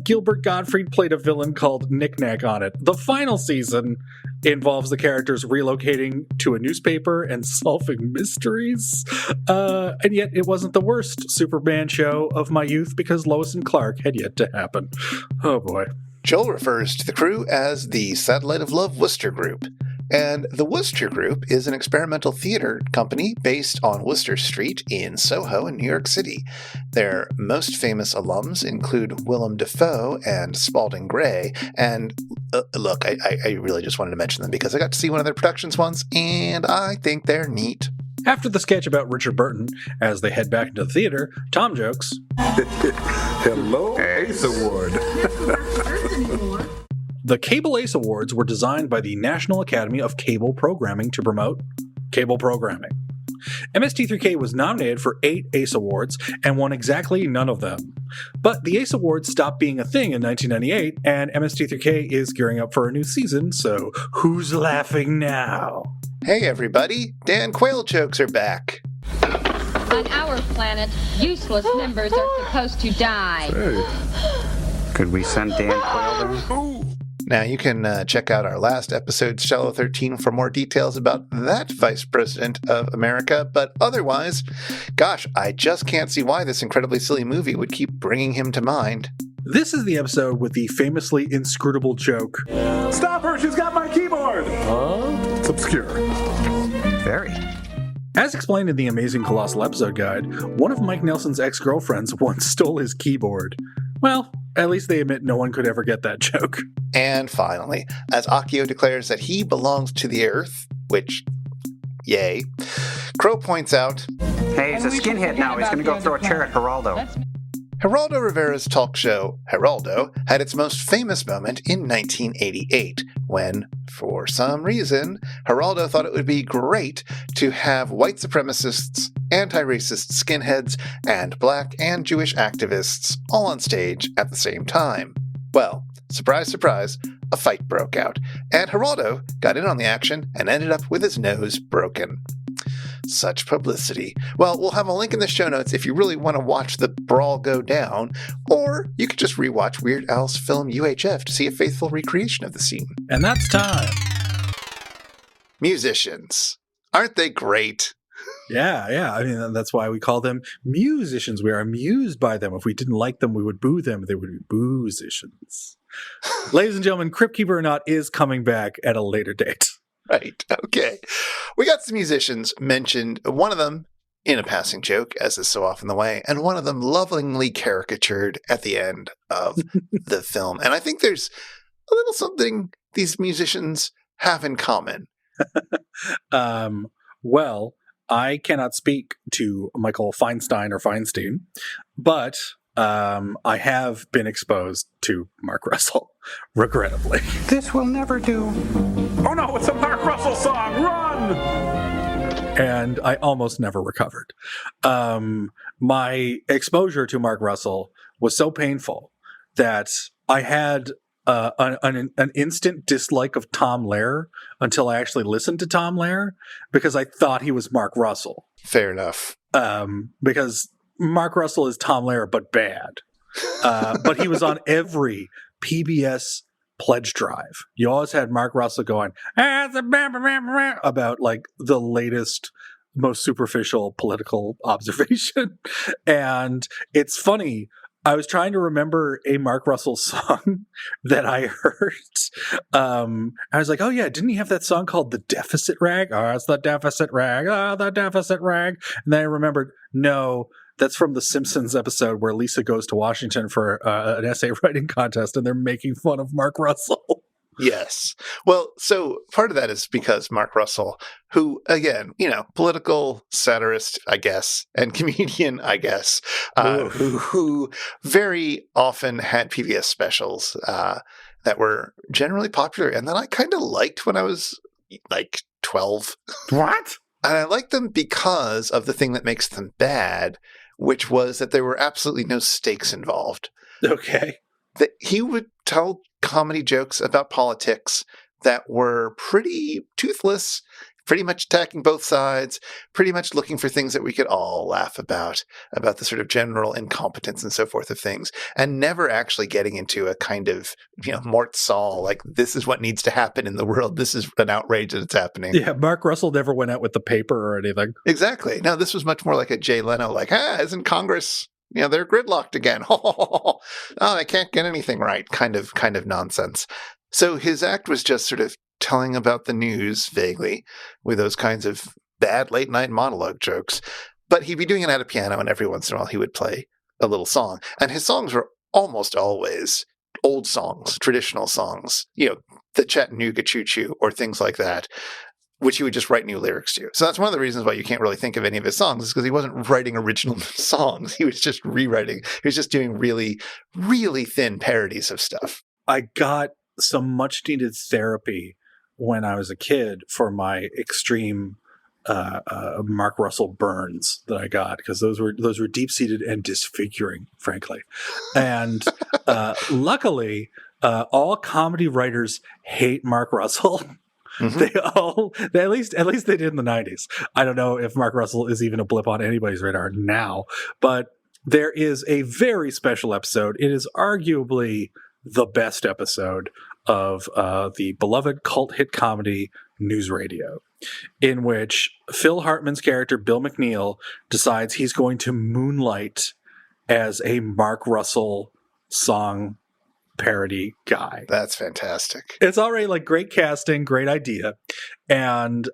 Gilbert Gottfried played a villain called Knick-Knack on it. The final season involves the characters relocating to a newspaper and solving mysteries. And yet it wasn't the worst Superman show of my youth because Lois and Clark had yet to happen. Oh boy. Joel refers to the crew as the Satellite of Love Wooster Group. And the Wooster Group is an experimental theater company based on Wooster Street in Soho in New York City. Their most famous alums include Willem Dafoe and Spalding Gray. And look, I really just wanted to mention them because I got to see one of their productions once, and I think they're neat. After the sketch about Richard Burton, as they head back into the theater, Tom jokes, Hello, Ace Award. The Cable Ace Awards were designed by the National Academy of Cable Programming to promote cable programming. MST3K was nominated for 8 Ace Awards and won exactly none of them. But the Ace Awards stopped being a thing in 1998, and MST3K is gearing up for a new season, so who's laughing now? Hey everybody, Dan Quayle jokes are back. On our planet, useless members are supposed to die. Could we send Dan Quayle there? Now, you can check out our last episode, Shallow 13, for more details about that Vice President of America. But otherwise, gosh, I just can't see why this incredibly silly movie would keep bringing him to mind. This is the episode with the famously inscrutable joke. Stop her! She's got my keyboard! It's obscure. Very. As explained in the Amazing Colossal Episode Guide, one of Mike Nelson's ex-girlfriends once stole his keyboard. Well, at least they admit no one could ever get that joke. And finally, as Akio declares that he belongs to the Earth, which, yay, Crow points out, Hey, he's a skinhead now. He's going to go throw a chair at Geraldo. Geraldo Rivera's talk show, Geraldo, had its most famous moment in 1988, when, for some reason, Geraldo thought it would be great to have white supremacists, anti-racist skinheads, and black and Jewish activists all on stage at the same time. Well, surprise, surprise, a fight broke out, and Geraldo got in on the action and ended up with his nose broken. Such publicity. Well, we'll have a link in the show notes if you really want to watch the brawl go down, or you could just rewatch Weird Al's film UHF to see a faithful recreation of the scene. And that's time. Musicians. Aren't they great? Yeah. I mean, that's why we call them musicians. We are amused by them. If we didn't like them, we would boo them. They would be boo-musicians. Ladies and gentlemen, Crypt Keeper or Not is coming back at a later date. Right, okay. We got some musicians mentioned, one of them in a passing joke, as is so often the way, and one of them lovingly caricatured at the end of the film. And I think there's a little something these musicians have in common. Well, I cannot speak to Michael Feinstein or Feinstein, but I have been exposed to Mark Russell, regrettably. This will never do. Oh no, it's a Mark Russell song! Run! And I almost never recovered. My exposure to Mark Russell was so painful that I had an instant dislike of Tom Lehrer until I actually listened to Tom Lehrer, because I thought he was Mark Russell. Fair enough. Because Mark Russell is Tom Lehrer, but bad. But he was on every PBS pledge drive. You always had Mark Russell going about like the latest, most superficial political observation. And it's funny, I was trying to remember a Mark Russell song that I heard. I was like, oh yeah, didn't he have that song called The Deficit Rag? Oh, it's the deficit rag. Oh, the deficit rag. And then I remembered, no, that's from the Simpsons episode where Lisa goes to Washington for an essay writing contest, and they're making fun of Mark Russell. Yes. Well, so part of that is because Mark Russell, who, again, political satirist, I guess, and comedian, I guess, who very often had PBS specials that were generally popular and that I kind of liked when I was like 12. What? And I liked them because of the thing that makes them bad, which was that there were absolutely no stakes involved. Okay. That he would tell comedy jokes about politics that were pretty toothless, pretty much attacking both sides, pretty much looking for things that we could all laugh about the sort of general incompetence and so forth of things, and never actually getting into a kind of, Mort Saul, like, this is what needs to happen in the world. This is an outrage that it's happening. Yeah, Mark Russell never went out with the paper or anything. Exactly. No, this was much more like a Jay Leno, like, isn't Congress, they're gridlocked again. Oh, they can't get anything right. Kind of nonsense. So his act was just sort of telling about the news vaguely with those kinds of bad late night monologue jokes. But he'd be doing it at a piano, and every once in a while he would play a little song. And his songs were almost always old songs, traditional songs, the Chattanooga Choo Choo or things like that, which he would just write new lyrics to. So that's one of the reasons why you can't really think of any of his songs, is because he wasn't writing original songs. He was just rewriting. He was just doing really, really thin parodies of stuff. I got some much needed therapy when I was a kid for my extreme Mark Russell burns that I got, because those were deep seated and disfiguring, frankly. And luckily, all comedy writers hate Mark Russell. Mm-hmm. At least they did in the 90s. I don't know if Mark Russell is even a blip on anybody's radar now, but there is a very special episode. It is arguably the best episode of the beloved cult hit comedy News Radio, in which Phil Hartman's character, Bill McNeil, decides he's going to moonlight as a Mark Russell song parody guy. That's fantastic. It's already like great casting, great idea. And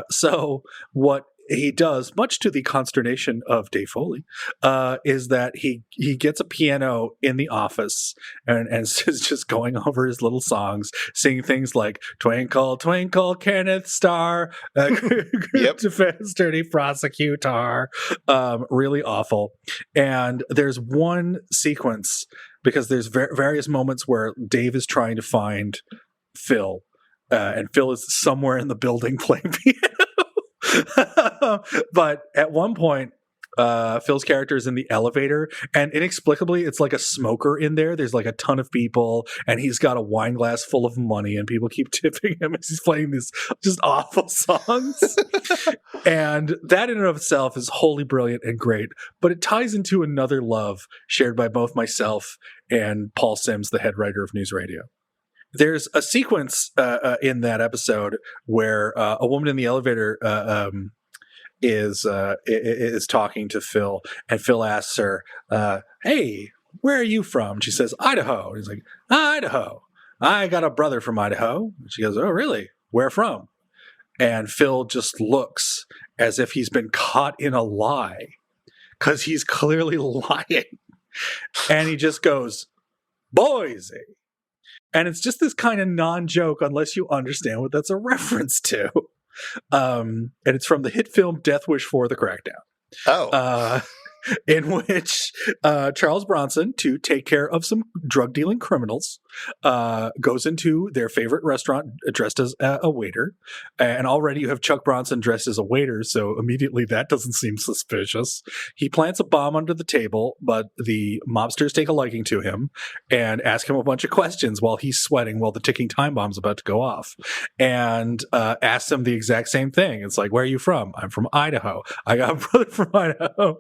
so what he does, much to the consternation of Dave Foley, is that he gets a piano in the office and is just going over his little songs, singing things like "Twinkle, Twinkle, Kenneth Starr," "Defense Attorney Prosecutor," really awful. And there's one sequence, because there's various moments where Dave is trying to find Phil, and Phil is somewhere in the building playing piano. But at one point, Phil's character is in the elevator, and inexplicably, it's like a smoker in there. There's like a ton of people, and he's got a wine glass full of money, and people keep tipping him as he's playing these just awful songs. And that in and of itself is wholly brilliant and great, but it ties into another love shared by both myself and Paul Sims, the head writer of News Radio. There's a sequence in that episode where a woman in the elevator is talking to Phil, and Phil asks her, "Hey, where are you from?" She says, "Idaho." And he's like, "Idaho. I got a brother from Idaho." And she goes, "Oh, really? Where from?" And Phil just looks as if he's been caught in a lie, because he's clearly lying. And he just goes, "Boise." And it's just this kind of non-joke unless you understand what that's a reference to. And it's from the hit film Death Wish 4: The Crackdown. Oh. In which Charles Bronson, to take care of some drug-dealing criminals, goes into their favorite restaurant dressed as a waiter. And already you have Chuck Bronson dressed as a waiter, so immediately that doesn't seem suspicious. He plants a bomb under the table, but the mobsters take a liking to him and ask him a bunch of questions while he's sweating while the ticking time bomb's about to go off. And asks him the exact same thing. It's like, "Where are you from?" "I'm from Idaho." "I got a brother from Idaho."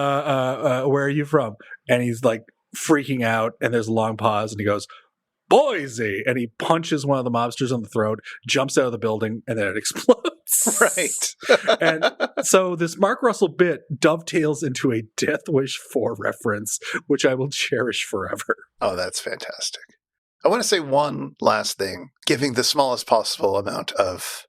"Where are you from?" And he's like freaking out, and there's a long pause, and he goes, "Boise," and he punches one of the mobsters on the throat, jumps out of the building, and then it explodes. Right. And so this Mark Russell bit dovetails into a Death Wish 4 reference, which I will cherish forever. Oh, that's fantastic. I want to say one last thing, giving the smallest possible amount of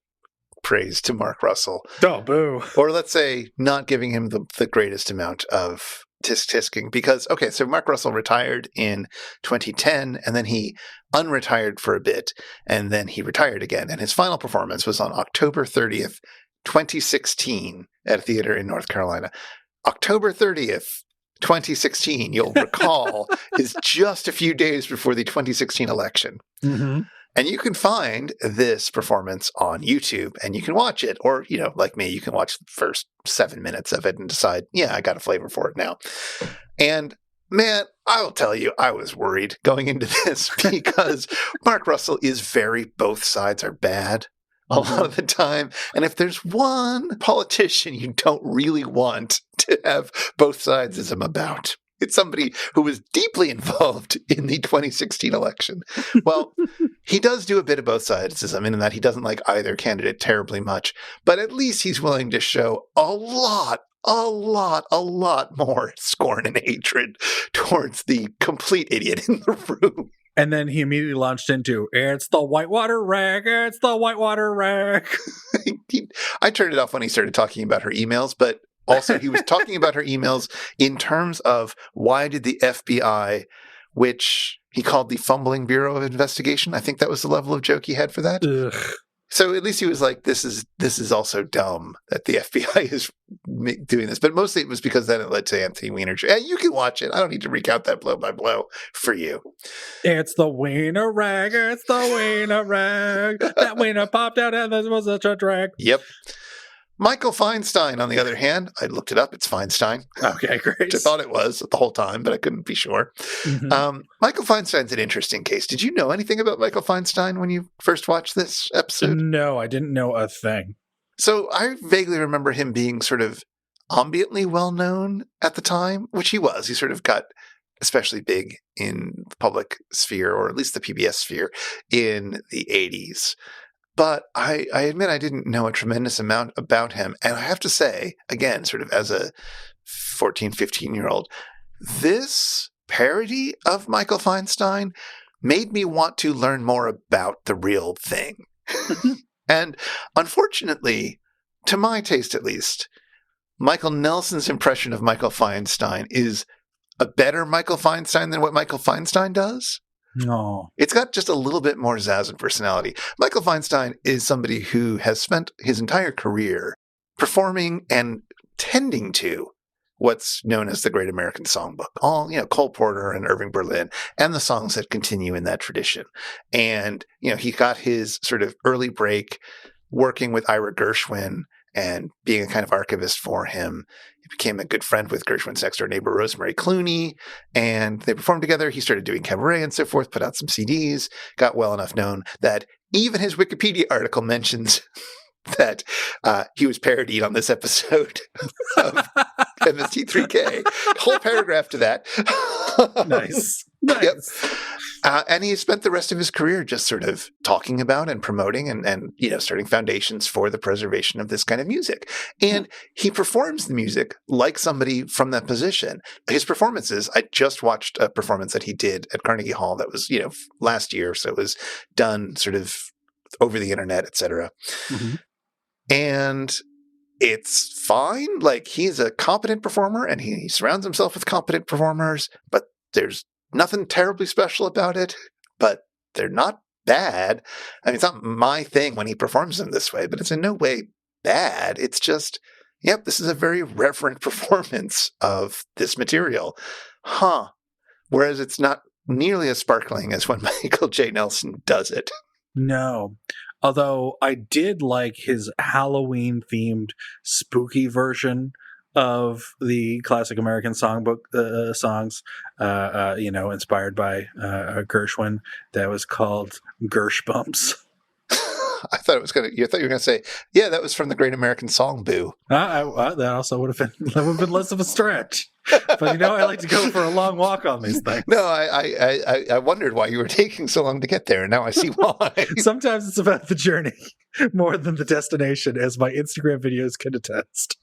praise to Mark Russell. Oh, boo. Or let's say not giving him the greatest amount of tisk-tisking, because, okay, so Mark Russell retired in 2010, and then he unretired for a bit, and then he retired again. And his final performance was on October 30th, 2016 at a theater in North Carolina. October 30th, 2016, you'll recall, is just a few days before the 2016 election. Mm-hmm. And you can find this performance on YouTube, and you can watch it. Or, you know, like me, you can watch the first 7 minutes of it and decide, yeah, I got a flavor for it now. And man, I will tell you, I was worried going into this because Mark Russell is very both sides are bad a lot of the time. And if there's one politician you don't really want to have both sidesism about, it's somebody who was deeply involved in the 2016 election. Well, he does do a bit of both sidesism in that he doesn't like either candidate terribly much, but at least he's willing to show a lot more scorn and hatred towards the complete idiot in the room. And then he immediately launched into, "It's the Whitewater Rag, it's the Whitewater Rag." I turned it off when he started talking about her emails, but also he was talking about her emails in terms of why did the FBI, which he called the Fumbling Bureau of Investigation, I think that was the level of joke he had for that. Ugh. So at least he was like, this is also dumb that the FBI is doing this. But mostly it was because then it led to Anthony Weiner. Hey, you can watch it. I don't need to recount that blow by blow for you. It's the wiener rag. It's the wiener rag. That wiener popped out and this was such a drag. Yep. Michael Feinstein, on the other hand, I looked it up. It's Feinstein. Okay, great. Which I thought it was the whole time, but I couldn't be sure. Mhm. Michael Feinstein's an interesting case. Did you know anything about Michael Feinstein when you first watched this episode? No, I didn't know a thing. So I vaguely remember him being sort of ambiently well-known at the time, which he was. He sort of got especially big in the public sphere, or at least the PBS sphere, in the 80s. But I admit I didn't know a tremendous amount about him. And I have to say, again, sort of as a 14, 15-year-old, this parody of Michael Feinstein made me want to learn more about the real thing. And unfortunately, to my taste at least, Michael Nelson's impression of Michael Feinstein is a better Michael Feinstein than what Michael Feinstein does. No. It's got just a little bit more zazz and personality. Michael Feinstein is somebody who has spent his entire career performing and tending to what's known as the Great American Songbook. All, Cole Porter and Irving Berlin and the songs that continue in that tradition. And, he got his sort of early break working with Ira Gershwin and being a kind of archivist for him. He became a good friend with Gershwin's next door neighbor, Rosemary Clooney, and they performed together. He started doing cabaret and so forth, put out some CDs, got well enough known that even his Wikipedia article mentions that he was parodied on this episode of MST3K. Whole paragraph to that. Nice. Yep. And he spent the rest of his career just sort of talking about and promoting and starting foundations for the preservation of this kind of music. And he performs the music like somebody from that position. His performances, I just watched a performance that he did at Carnegie Hall that was, last year. So it was done sort of over the internet, et cetera. Mm-hmm. And it's fine. Like, he's a competent performer and he surrounds himself with competent performers, but there's nothing terribly special about it, but they're not bad. I mean, it's not my thing when he performs them this way, but it's in no way bad. It's just, yep, this is a very reverent performance of this material. Whereas it's not nearly as sparkling as when Michael J. Nelson does it. No. Although I did like his Halloween-themed spooky version of the classic American songbook songs, inspired by Gershwin, that was called Gershbumps. I thought you were going to say, yeah, that was from the Great American Songbook. That also would have been less of a stretch. But I like to go for a long walk on these things. No, I wondered why you were taking so long to get there, and now I see why. Sometimes it's about the journey more than the destination, as my Instagram videos can attest.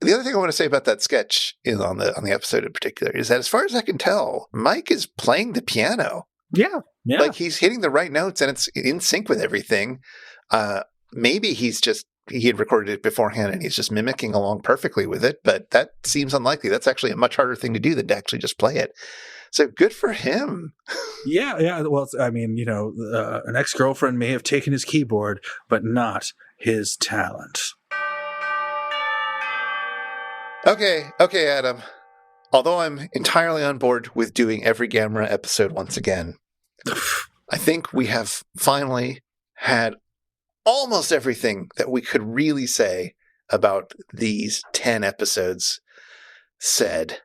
The other thing I want to say about that sketch on the episode in particular is that, as far as I can tell, Mike is playing the piano. Yeah. Like, he's hitting the right notes and it's in sync with everything. Maybe he had recorded it beforehand and he's just mimicking along perfectly with it, but that seems unlikely. That's actually a much harder thing to do than to actually just play it. So good for him. Yeah. Well, I mean, an ex-girlfriend may have taken his keyboard, but not his talent. Okay, Adam. Although I'm entirely on board with doing every Gamera episode once again, I think we have finally had almost everything that we could really say about these 10 episodes said.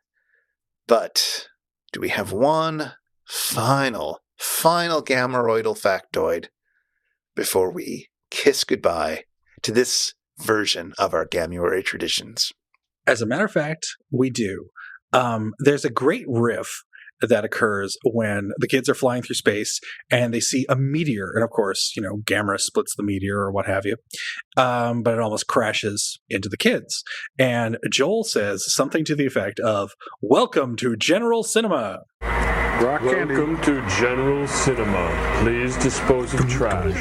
But do we have one final Gameroidal factoid before we kiss goodbye to this version of our Gamuary traditions? As a matter of fact, we do. There's a great riff that occurs when the kids are flying through space and they see a meteor. And of course, Gamera splits the meteor or what have you. But it almost crashes into the kids. And Joel says something to the effect of, "Welcome to General Cinema." Welcome to General Cinema. Please dispose of trash.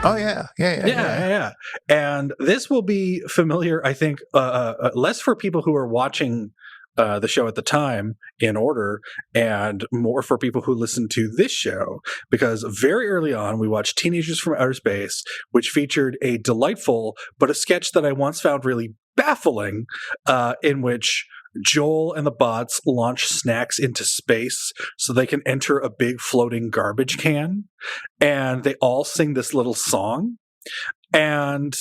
Oh, yeah. And this will be familiar, I think, less for people who are watching the show at the time in order, and more for people who listen to this show, because very early on we watched Teenagers from Outer Space, which featured a delightful but a sketch that I once found really baffling, in which Joel and the bots launch snacks into space so they can enter a big floating garbage can, and they all sing this little song. And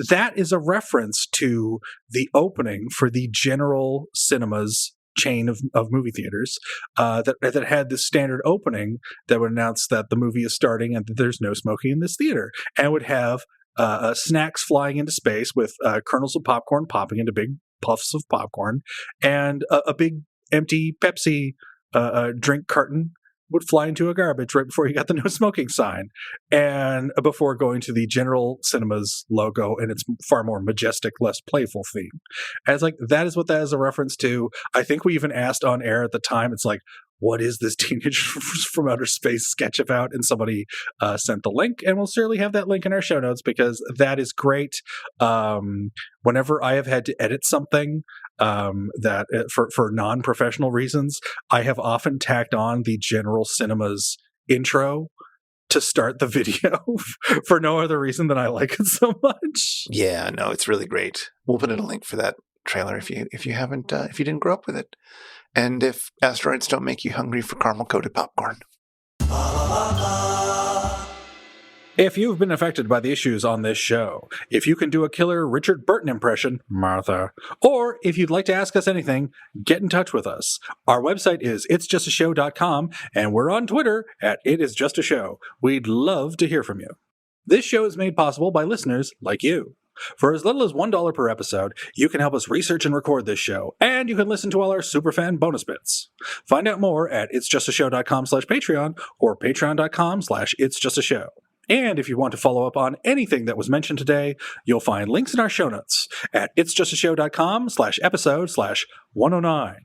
that is a reference to the opening for the General Cinemas chain of movie theaters that had this standard opening that would announce that the movie is starting and that there's no smoking in this theater, and would have snacks flying into space with kernels of popcorn popping into big puffs of popcorn, and a big empty Pepsi drink carton would fly into a garbage right before you got the no smoking sign, and before going to the General Cinemas logo and its far more majestic, less playful theme. And it's like, that is what that is a reference to. I think we even asked on air at the time, it's like, what is this Teenage from Outer Space sketch about? And somebody sent the link, and we'll certainly have that link in our show notes, because that is great. Whenever I have had to edit something that for non-professional reasons, I have often tacked on the General Cinemas intro to start the video for no other reason than I like it so much. Yeah, no, it's really great. We'll put in a link for that trailer if you haven't if you didn't grow up with it, and if asteroids don't make you hungry for caramel coated popcorn. If you've been affected by the issues on this show, if you can do a killer Richard Burton impression, Martha, or if you'd like to ask us anything, get in touch with us. Our website is itsjustashow.com, and we're on Twitter at itisjustashow. We'd love to hear from you. This show is made possible by listeners like you. For as little as $1 per episode, you can help us research and record this show, and you can listen to all our superfan bonus bits. Find out more at itsjustashow.com/Patreon or patreon.com/itsjustashow. And if you want to follow up on anything that was mentioned today, you'll find links in our show notes at itsjustashow.com/episode/109.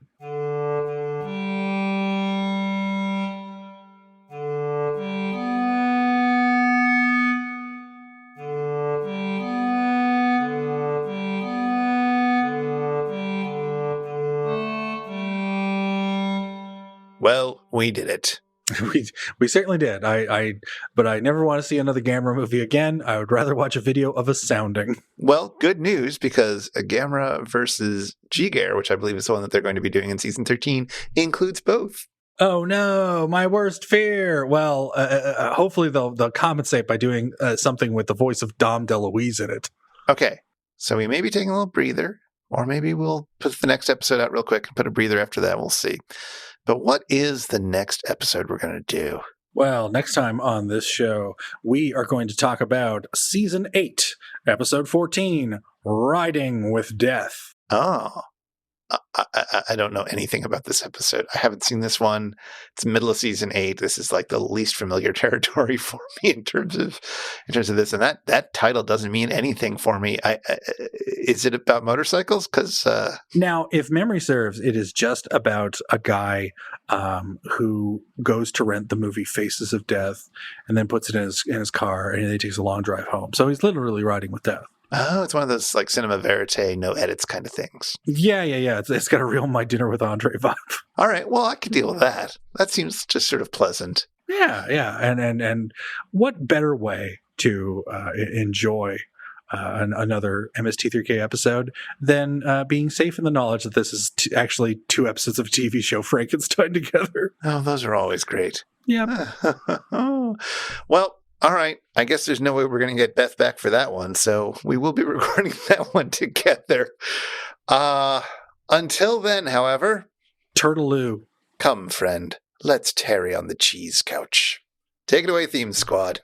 Well, we did it. We certainly did. But I never want to see another Gamera movie again. I would rather watch a video of a sounding. Well, good news, because Gamera versus G-Gear, which I believe is the one that they're going to be doing in season 13, includes both. Oh no, my worst fear. Well, hopefully they'll compensate by doing something with the voice of Dom DeLuise in it. Okay, so we may be taking a little breather, or maybe we'll put the next episode out real quick and put a breather after that. We'll see. But what is the next episode we're going to do? Well, next time on this show, we are going to talk about Season 8, Episode 14, Riding with Death. Oh, I don't know anything about this episode. I haven't seen this one. It's middle of season 8. This is like the least familiar territory for me in terms of this. And that title doesn't mean anything for me. Is it about motorcycles? Because now, if memory serves, it is just about a guy who goes to rent the movie Faces of Death and then puts it in his car, and he takes a long drive home. So he's literally riding with death. Oh, it's one of those like cinema verite, no edits kind of things. Yeah. It's got a real My Dinner with Andre vibe. All right, well, I could deal with that. That seems just sort of pleasant. Yeah. And what better way to enjoy another MST3K episode than being safe in the knowledge that this is actually 2 episodes of a TV show Frankenstein together. Oh, those are always great. Yeah. Well, all right. I guess there's no way we're going to get Beth back for that one, so we will be recording that one together. Until then, however, Turtaloo. Come, friend, let's tarry on the cheese couch. Take it away, Theme Squad.